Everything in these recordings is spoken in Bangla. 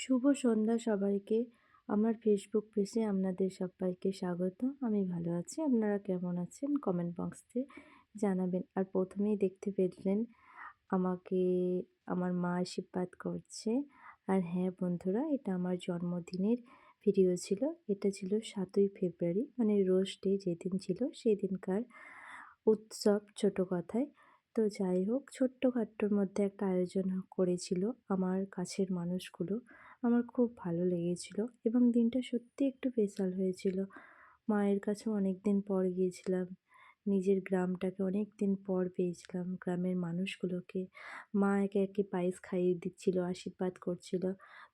শুভ সন্ধ্যা সবাইকে। আমার ফেসবুক পেজে আপনাদের সবাইকে স্বাগত। আমি ভালো আছি। আপনারা কেমন আছেন? কমেন্ট বক্সে জানাবেন। আর ১ম এই দেখতে পেলেন আমাকে আমার মা আশীর্বাদ করছে। আর হ্যাঁ বন্ধুরা, এটা আমার জন্মদিনের ভিডিও ছিল। এটা ছিল ৭ই ফেব্রুয়ারি, মানে রোজ ডে যেদিন ছিল সেদিনকার উৎসব ছোট কথায়। তো যাই হোক, ছোট্টখাট্টোর মধ্যে একটা আয়োজন করেছিল আমার কাছের মানুষগুলো। আমার খুব ভালো লেগেছিল এবং দিনটা সত্যি একটু স্পেশাল হয়েছিল। মায়ের কাছেও অনেকদিন পর গিয়েছিলাম। নিজের গ্রামটাকে অনেকদিন পর পেয়েছিলাম, গ্রামের মানুষগুলোকে। মা একে একে পায়েস খাইয়ে দিচ্ছিল, আশীর্বাদ করছিল।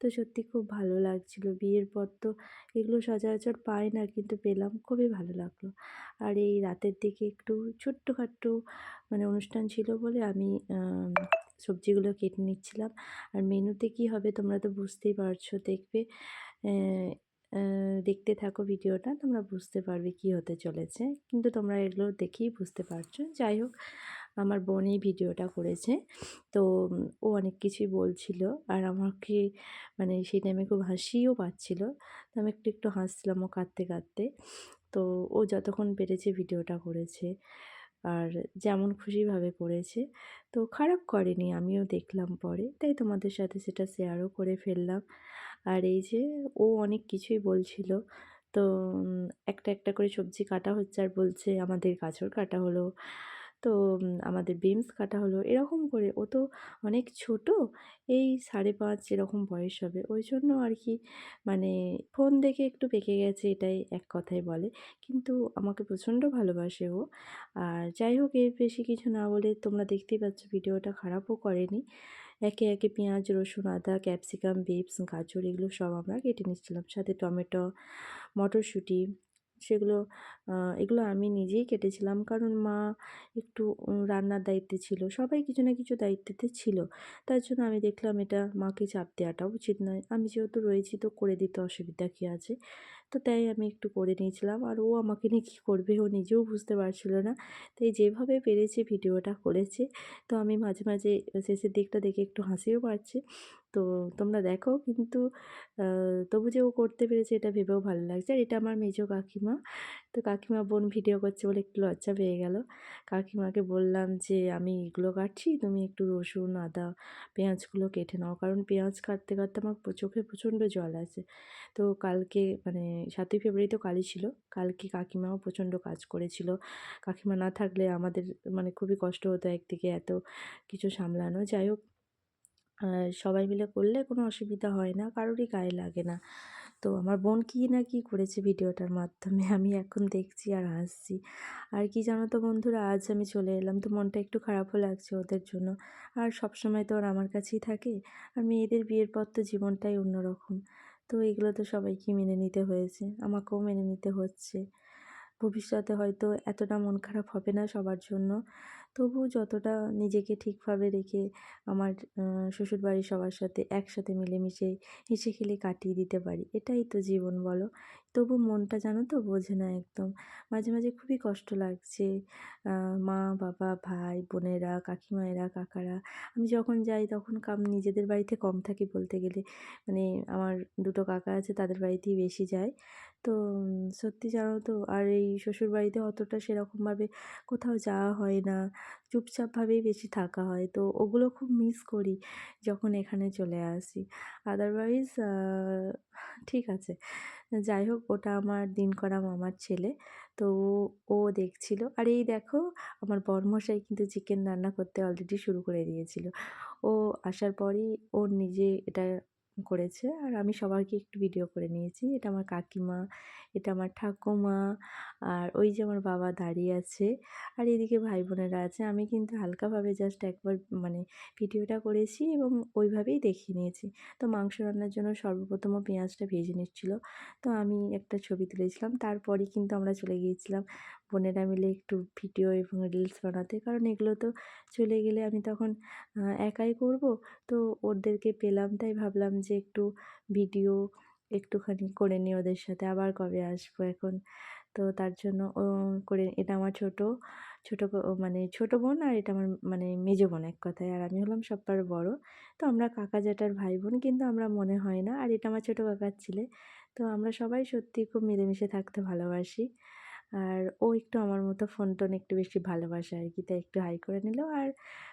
তো সত্যি খুব ভালো লাগছিল। বিয়ের পর তো এগুলো সচরাচর পাই না, কিন্তু পেলাম, খুবই ভালো লাগলো। আর এই রাতের দিকে একটু ছোট্টখাট্টো মানে অনুষ্ঠান ছিল বলে আমি সবজিগুলো কেটে নিচ্ছিলাম। আর মেনুতে কী হবে তোমরা তো বুঝতেই পারছো, দেখবে অ্যা অ্যা দেখতে থাকো ভিডিওটা, তোমরা বুঝতে পারবে কী হতে চলেছে। কিন্তু তোমরা এগুলো দেখেই বুঝতে পারছো। যাই হোক, আমার বোন এই ভিডিওটা করেছে। তো ও অনেক কিছুই বলছিল আর আমাকে মানে সেই টাইমে খুব হাসিও পাচ্ছিল। তো আমি একটু হাসছিলামও কাঁদতে, কাঁদতে। তো ও যতক্ষণ পেরেছে ভিডিওটা করেছে। আর যেমন খুশিভাবে করেছে। তো খারাপ করেনি, আমিও দেখলাম পরে। তাই তোমাদের সাথে সেটা শেয়ারও করে ফেললাম। আর এই যে ও অনেক কিছুই বলছিল। তো একটা, একটা করে সবজি কাটা হচ্ছে আর বলছে আমাদের গাজর কাটা হলো। তো আমাদের বিনস কাটা হলো। এরকম করে ও তো অনেক ছোট, এই ৫.৫ এরকম বয়স হবে। ওইজন্য আর কি মানে ফোন দেখে একটু পেকে গেছে, এটাই এক কথায় বলে। কিন্তু আমাকে প্রচণ্ড ভালোবাসে ও। আর যাই হোক, এর বেশি কিছু না বলে তোমরা দেখতেই পাচ্ছ ভিডিওটা খারাপও করেনি। একে, একে পেঁয়াজ, রসুন, আদা, ক্যাপসিকাম, বিনস, গাজর এগুলো সব আমরা কেটে নিচ্ছিলাম। সাথে টমেটো, মটরশুঁটি সেগুলো আ এগুলো আমি নিজেই কেটেছিলাম। কারণ মা একটু রান্নার দায়িত্বে ছিল। সবাই কিছু না কিছু দায়িত্বেতে ছিল। তার জন্য আমি দেখলাম এটা মাকে চাপ দেওয়াটাও উচিত নয়। আমি যেহেতু রয়েছি তো করে দিতে অসুবিধা কী আছে? তো তাই আমি একটু করে নিয়েছিলাম। আর ও আমাকে নিয়ে কী করবে ও নিজেও বুঝতে পারছিল না। তাই যেভাবে পেরেছে ভিডিওটা করেছে। তো আমি মাঝে, মাঝে শেষের দিকটা দেখে একটু হাসিও পাচ্ছে। তো তোমরা দেখো, কিন্তু আ তবু যে ও করতে পেরেছে এটা ভেবেও ভালো লাগছে। আর এটা আমার মেজো কাকিমা। তো কাকিমা বোন ভিডিও করছে বলে একটু লজ্জা পেয়ে গেল। কাকিমাকে বললাম যে, "আমি এগুলো কাটছি, তুমি একটু রসুন, আদা, পেঁয়াজগুলো কেটে নাও।" কারণ পেঁয়াজ কাটতে, কাটতে আমার চোখে প্রচণ্ড জল আসে। তো কালকে মানে ৭ই ফেব্রুয়ারি তো কালই ছিল। কালকে কাকিমাও প্রচণ্ড কাজ করেছিল। কাকিমা না থাকলে আমাদের মানে খুবই কষ্ট হতো একদিকে এত কিছু সামলানো। যাই হোক, সবাই মিলে করলে কোনো অসুবিধা হয় না, কারোরই গায়ে লাগে না। তো আমার বোন কী না কী করেছে ভিডিওটার মাধ্যমে আমি এখন দেখছি আর হাসছি। আর কি জানো তো বন্ধুরা, আজ আমি চলে এলাম তো মনটা একটু খারাপও লাগছে ওদের জন্য। আর সবসময় তো ওরা আমার কাছেই থাকে। আর মেয়েদের বিয়ের পর তো জীবনটাই অন্যরকম। তো এগুলো তো সবাইকেই মেনে নিতে হয়েছে, আমাকেও মেনে নিতে হচ্ছে। ভবিষ্যতে হয়তো এতটা মন খারাপ হবে না সবার জন্য। তবুও যতটা নিজেকে ঠিকভাবে রেখে আমার শ্বশুরবাড়ির সবার সাথে একসাথে মিলেমিশে হেসে খেলে কাটিয়ে দিতে পারি, এটাই তো জীবন বলো। তবু মনটা জানো তো বোঝে না একদম। মাঝে, মাঝে খুবই কষ্ট লাগছে। মা, বাবা, ভাই, বোনেরা, কাকিমায়েরা, কাকারা আমি যখন যাই তখন নিজেদের বাড়িতে কম থাকি বলতে গেলে। মানে আমার ২ টো কাকা আছে, তাদের বাড়িতেই বেশি যাই। তো সত্যি জানো তো, আর এই শ্বশুরবাড়িতে অতটা সেরকমভাবে কোথাও যাওয়া হয় না। চুপচাপভাবেই বেশি থাকা হয়। তো ওগুলো খুব মিস করি যখন এখানে চলে আসি। আদারওয়াইজ ঠিক আছে। যাই হোক, ওটা আমার দিনকরা মামার ছেলে। তো ও দেখছিল। আর এই দেখো, আমার বরমশাই কিন্তু চিকেন রান্না করতে অলরেডি শুরু করে দিয়েছিল। ও আসার পরেই ও নিজে এটা করেছে আর আমি সবাইকে একটু ভিডিও করে নিয়েছি। এটা আমার কাকিমা, এটা আমার ঠাকুমা, আর ওই যে আমার বাবা দাঁড়িয়ে আছে। আর এদিকে ভাই বোনেরা আছে। আমি কিন্তু হালকাভাবে জাস্ট একবার মানে ভিডিওটা করেছি এবং ওইভাবেই দেখিয়ে নিয়েছি। তো মাংস রান্নার জন্য সর্বপ্রথম ও পেঁয়াজটা ভেজে নিচ্ছিল। তো আমি একটা ছবি তুলেছিলাম। তারপরেই কিন্তু আমরা চলে গিয়েছিলাম বোনেরা মিলে একটু ভিডিও এবং রিলস বানাতে। কারণ এগুলো তো চলে গেলে আমি তখন একাই করব। তো ওদেরকে পেলাম, তাই ভাবলাম যে একটু ভিডিও একটুখানি করে নিই ওদের সাথে। আবার কবে আসবো এখন। তো তার জন্য ও করে এটা আমার মানে ছোট বোন, আর এটা আমার মানে মেজো বোন এক কথায়। আর আমি হলাম সব্বার বড়। তো আমরা কাকা জ্যাঠার ভাই বোন, কিন্তু আমরা মনে হয় না। আর এটা আমার ছোট কাকার ছেলে। তো আমরা সবাই সত্যি খুব মিলেমিশে থাকতে ভালোবাসি। আর ও একটু আমার মতো ফোন-টোন একটু বেশি ভালোবাসে আরকি, তাই একটু হাই করে নিল। আর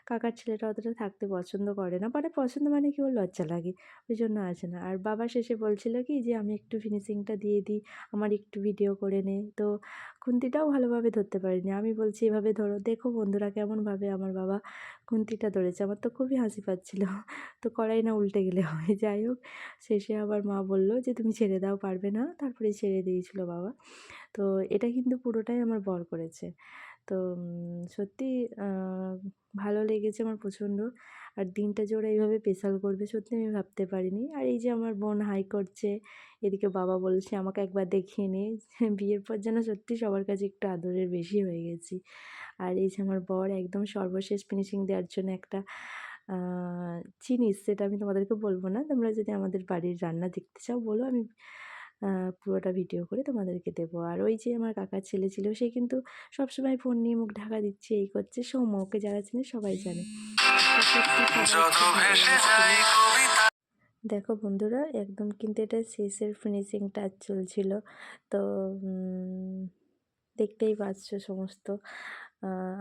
কাকার ছেলেটা অতটা থাকতে পছন্দ করে না। মানে পছন্দ মানে কি, ওর লজ্জা লাগে। ওইজন্য আসে না। আর বাবা শেষে বলছিল কি যে, "আমি একটু ফিনিশিংটা দিয়ে দিই, আমার একটু ভিডিও করে নে।" তো খুন্তিটাও ভালোভাবে ধরতে পারিনি। আমি বলছি, "এভাবে ধরো।" দেখো বন্ধুরা কেমনভাবে আমার বাবা খুন্তিটা ধরেছে। আমার তো খুবই হাসি পাচ্ছিল। তো কড়াই না উল্টে গেলে হয়। যাই হোক, শেষে আবার মা বলল যে, "তুমি ছেড়ে দাও, পারবে না।" তারপরে ছেড়ে দিয়েছিল বাবা। তো এটা কিন্তু পুরোটাই আমার বর করেছে। তো সত্যি আ ভালো লেগেছে আমার প্রচণ্ড। আর দিনটা যে ওরা এইভাবে স্পেশাল করবে সত্যি আমি ভাবতে পারিনি। আর এই যে আমার বোন হাই করছে, এদিকে বাবা বলছে আমাকে একবার দেখিয়ে নে। বিয়ের পর যেন সত্যি সবার কাছে একটু আদরের বেশি হয়ে গেছি। আর এই যে আমার বর একদম সর্বশেষ ফিনিশিং দেওয়ার জন্য একটা আ জিনিস, সেটা আমি তোমাদেরকে বলব না। তোমরা যদি আমাদের বাড়ির রান্না দেখতে চাও বলো, আমি আ পুরোটা ভিডিও করে তোমাদেরকে দেবো। আর ওই যে আমার কাকার ছেলে ছিল, সে কিন্তু সবসময় ফোন নিয়ে মুখ ঢাকা দিচ্ছে, এই করছে। সৌম্য, ওকে যারা চেনে সবাই জানে। তো সত্যি সবাই খুব ভালো লাগছিল। দেখো বন্ধুরা, একদম কিন্তু এটা শেষের ফিনিশিং টাচ চলছিল। তো দেখতেই পাচ্ছ সমস্ত।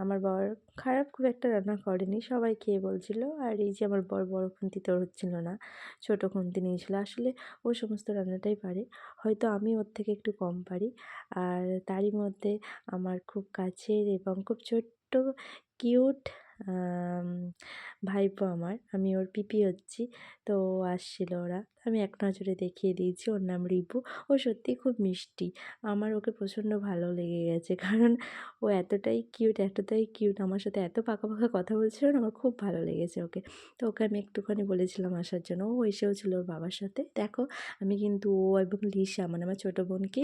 আমার বর খারাপ খুব একটা রান্না করেনি, সবাই খেয়ে বলছিল। আর এই যে আমার বর বড় খুন্তি তোর হচ্ছিল না, ছোট খুন্তি নিয়েছিল। আসলে ও সমস্ত রান্নাটাই পারে, হয়তো আমি ওর থেকে একটু কম পারি। আর তারই মধ্যে আমার খুব কাছের এবং খুব ছোট্ট কিউট ভাইপো আমার, আমি ওর পিপি হচ্ছি। তো আসছিল ওরা, আমি এক নজরে দেখিয়ে দিয়েছি, ওর নাম রিপু। ও সত্যিই খুব মিষ্টি। আমার ওকে প্রচণ্ড ভালো লেগে গেছে, কারণ ও এতটাই কিউট, আমার সাথে এত পাকা পাকা কথা বলছিল না, আমার খুব ভালো লেগেছে ওকে। তো ওকে আমি একটুখানি বলেছিলাম আসার জন্য, ও এসেও ছিল ওর বাবার সাথে। দেখো, আমি কিন্তু ও এবং লিসা মানে আমার ছোটো বোনকে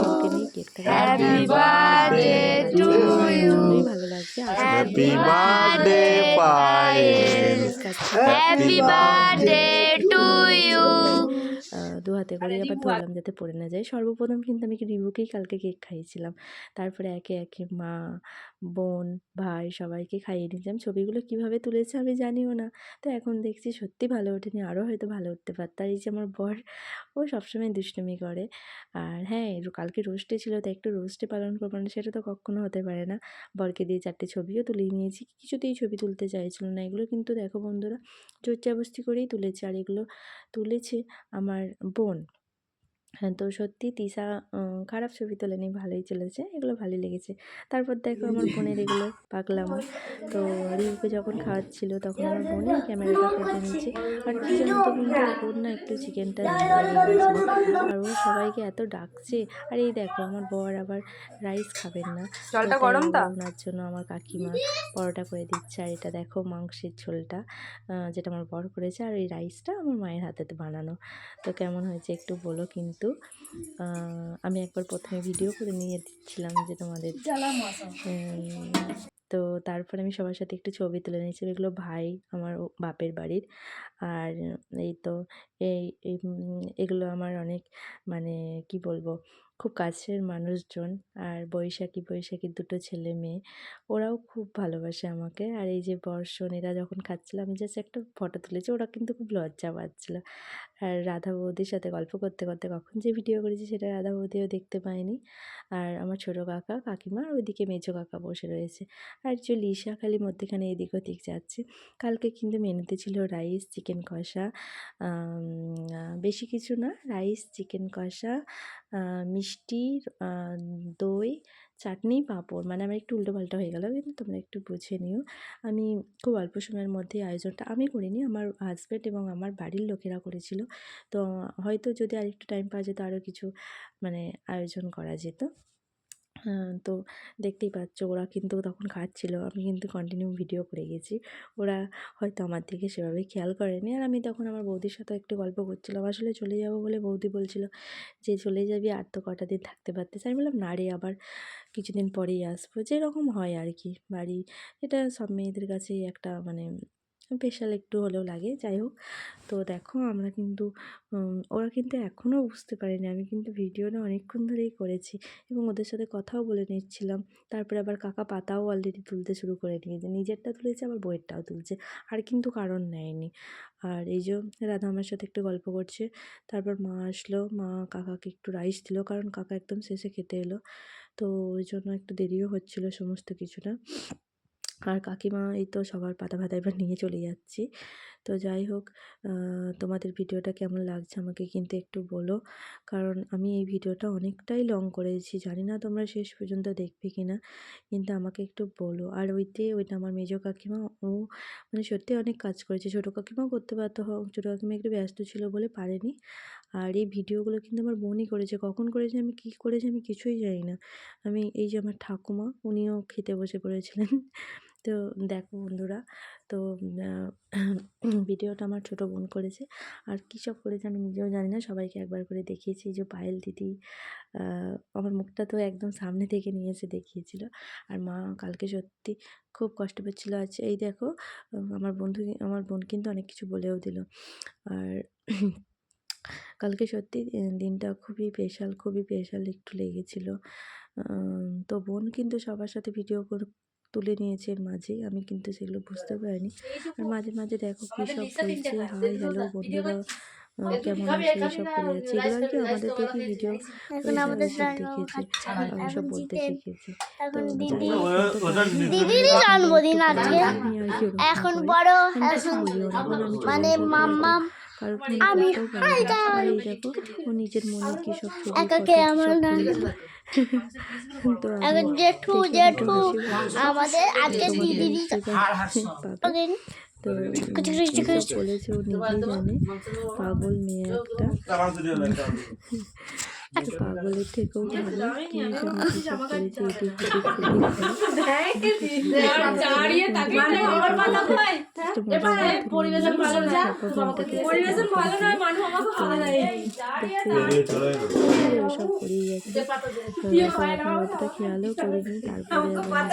ওকে নিয়ে কেকটা হ্যাপি বার্থডে টু ইউ, প্রচণ্ডই ভালো লাগছে। Happy birthday Payel, happy birthday to you. দু হাতে করে আবার ধরলাম যাতে পড়ে না যায়। সর্বপ্রথম কিন্তু আমি রিভুকেই কালকে কেক খাইয়েছিলাম। তারপরে একে একে মা, বোন, ভাই সবাইকে খাইয়ে নিয়েছিলাম। ছবিগুলো কীভাবে তুলেছে আমি জানিও না। তো এখন দেখছি সত্যি ভালো ওঠেনি, আরও হয়তো ভালো উঠতে পারত। আর এই যে আমার বর, ও সবসময় দুষ্টুমি করে। আর হ্যাঁ, কালকে রোস্টে ছিল, তাই একটু রোস্টে পালন করবো না সেটা তো কক্ষনো হতে পারে না। বরকে দিয়ে 4টে ছবিও তুলিয়ে নিয়েছি। কিছুতেই ছবি তুলতে চাইছিল না। এগুলো কিন্তু দেখো বন্ধুরা, জোর-জবরদস্তি করেই তুলেছে। আর এগুলো তুলেছে আমার বোন। হ্যাঁ, তো সত্যি তিশা খারাপ ছবি তোলেনি, ভালোই তুলেছে। এগুলো ভালোই লেগেছে। তারপর দেখো আমার বোনের এগুলো পাগলামো। তো রিউকে যখন খাওয়াচ্ছিল তখন আমার বোনই ক্যামেরাটা করে নিয়েছে। আর কি জানো তো বন্ধুরা, ওর না একটু চিকেনটা ঝাল লেগে গিয়েছিল। আর ও সবাইকে এত ডাকছে। আর এই দেখো আমার বর আবার রাইস খাবেন না। তো জলটা তাই গরম তা? আবার ওনার জন্য আমার কাকিমা পরোটা করে দিচ্ছে। আর এটা দেখো মাংসের ঝোলটা, যেটা আমার বর করেছে। আর এই রাইসটা আমার মায়ের হাতেতে বানানো। তো কেমন হয়েছে একটু বলো কিন্তু। আমি একবার প্রথমে ভিডিও করে নিয়ে দিচ্ছিলাম যে তোমাদের। তো তারপরে আমি সবার সাথে একটু ছবি তুলে নিয়েছি। এগুলো ভাই আমার বাপের বাড়ির। আর এই তো এগুলো আমার অনেক মানে কি বলবো, খুব কাছের মানুষজন। আর বৈশাখীর 2টো ছেলে মেয়ে, ওরাও খুব ভালোবাসে আমাকে। আর এই যে বর্ষণ, এরা যখন খাচ্ছিল আমি জাস্ট একটা ফটো তুলেছি, ওরা কিন্তু খুব লজ্জা পাচ্ছিল। আর রাধা বৌদির সাথে গল্প করতে করতে কখন যে ভিডিও করেছি সেটা রাধা বৌদিও দেখতে পায়নি। আর আমার ছোটো কাকা কাকিমা, আর ওইদিকে মেজো কাকা বসে রয়েছে। আর যে লিসা খালি মধ্যেখানে এদিক ওদিক যাচ্ছে। কালকে কিন্তু মেনুতে ছিল রাইস, চিকেন কষা, বেশি কিছু না, রাইস, চিকেন কষা, মিষ্টি, দই, চাটনি, পাঁপড়। মানে আমার একটু উল্টোপাল্টা হয়ে গেল, কিন্তু তোমরা একটু বুঝে নিও। আমি খুব অল্প সময়ের মধ্যেই আয়োজনটা আমি করিনি, আমার হাজব্যান্ড এবং আমার বাড়ির লোকেরা করেছিল। তো হয়তো যদি আরেকটু টাইম পাওয়া যেত আরও কিছু মানে আয়োজন করা যেত। তো দেখতেই পাচ্ছ ওরা কিন্তু তখন খাচ্ছিল, আমি কিন্তু কন্টিনিউ ভিডিও করে গেছি। ওরা হয়তো আমার দিকে সেভাবে খেয়াল করেনি। আর আমি তখন আমার বৌদির সাথেও একটু গল্প করছিলাম। আসলে চলে যাবো বলে বৌদি বলছিল যে, "চলে যাবি আর তো কটা দিন থাকতে পারতিস।" আমি বললাম, "না রে, আবার কিছুদিন পরেই আসবো।" যেরকম হয় আর কি বাড়ি, এটা সব মেয়েদের কাছেই একটা মানে স্পেশাল একটু হলেও লাগে। যাই হোক, তো দেখো আমরা কিন্তু ওরা কিন্তু এখনও বুঝতে পারেনি আমি কিন্তু ভিডিওটা অনেকক্ষণ ধরেই করেছি এবং ওদের সাথে কথাও বলে নিচ্ছিলাম। তারপরে আবার কাকা পাতাও অলরেডি তুলতে শুরু করে দিয়েছে, নিজেরটা তুলেছে আবার বইয়েরটাও তুলছে, আর কিন্তু কারণ নেয়নি। আর এই যে রাধা আমার সাথে একটু গল্প করছে। তারপর মা আসলো, মা কাকাকে একটু রাইস দিল, কারণ কাকা একদম শেষে খেতে এলো, তো ওই জন্য একটু দেরিও হচ্ছিলো সমস্ত কিছুটা। আর কাকিমা এই তো সবার পাতা ভাতা এবার নিয়ে চলে যাচ্ছি। তো যাই হোক, তোমাদের ভিডিওটা কেমন লাগছে আমাকে কিন্তু একটু বলো, কারণ আমি এই ভিডিওটা অনেকটাই লং করেছি, জানি না তোমরা শেষ পর্যন্ত দেখবে কি না, কিন্তু আমাকে একটু বলো। আর ওইটা আমার মেজো কাকিমা, ও মানে সত্যি অনেক কাজ করেছে, ছোটো কাকিমাও করতে পারতো, ছোটো কাকিমা একটু ব্যস্ত ছিল বলে পারেনি। আর এই ভিডিওগুলো কিন্তু আমার বোনই করেছে, কখন করেছে আমি কী করেছি আমি কিছুই জানি না। আমি এই যে আমার ঠাকুমা, উনিও খেতে বসে পড়েছিলেন। তো দেখো বন্ধুরা, তো ভিডিওটা আমার ছোটো বোন করেছে, আর কী সব করেছে আমি নিজেও জানি না, সবাইকে একবার করে দেখিয়েছি। এই যে পায়েল দিদি আমার মুখটা তো একদম সামনে থেকে নিয়ে এসে দেখিয়েছিল। আর মা কালকে সত্যি খুব কষ্ট পেয়েছিলো। আজ এই দেখো, আমার বোন কিন্তু অনেক কিছু বলেও দিল। আর কালকে সত্যি দিনটা খুবই স্পেশাল একটু লেগেছিলো। তো বোন কিন্তু সবার সাথে ভিডিও তুলে নিয়েছে, এর মাঝে আমি কিন্তু সেগুলো বুঝতে পারিনি। আর মাঝে মাঝে দেখো কী সব বলছে, হাই হ্যালো বন্ধুরা, কেমন আছে এইসব করে যাচ্ছে, এগুলো আর কি আমাদের দেখে ভিডিও এখন আমাদের সব দেখেছে, আমি সব বলতে শিখেছি। তো এখন যাই দিদি হোক, দিদিরই জন্মদিন আজকে। আমি আর কি ওরকম এখন করি, বড় আমি কিছু এখন বলিও না, কারণ আমি মানে মাম্মাম কারোর আমি করতেও পারি না। আর এই দেখো ও নিজের মনে কী সব ছবি একাকে ফটো কী আমার সব না তুলেছে। তো আমি এখন জেঠু দেখে একটু জেঠু হাসি পাচ্ছি। আমাদের আজকে তোমাদের দিদিরই নিশ্চয়ই পাবে। জন্মদিন। তো কী সব বলেছে ও নিজেই জানে, পাগল মেয়ে একটা। তো পাগলের থেকেও ভালো, কি জানি কী সব করেছে, এদিক ওদিক ওসব করেই যাচ্ছে। অতটা খেয়ালও করিনি। তারপরে আবার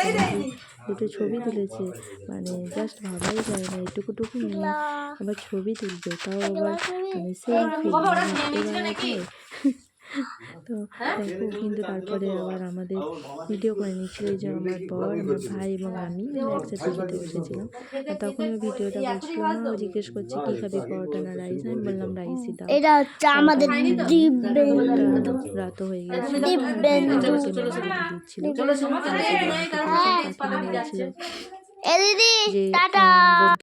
দুটো ছবি তুলেছে, মানে জাস্ট ভাবাই যায় না এটুকুটুকু মেয়ে আবার ছবি তুলবে, তাও আবার মানে সেলফি হাঁটতে বেড়াতে। তো দেখো কিন্তু তারপরে আবার আমাদের ভিডিও করে নিচ্ছিল, এই যে আমার বর, আমার ভাই এবং আমি একসাথে খেতে বসেছিলাম। আর তখন ওই ভিডিওটা করছিল, মাও জিজ্ঞেস করছে কী খাবি, পরোটা না রাইস, আমি বললাম রাইসই দাও। এটা হচ্ছে আমাদের দিব্যেন্দু রাতও হয়ে গেছে, দিব্যেন্দু দিচ্ছিল। এ দিদি টাটা।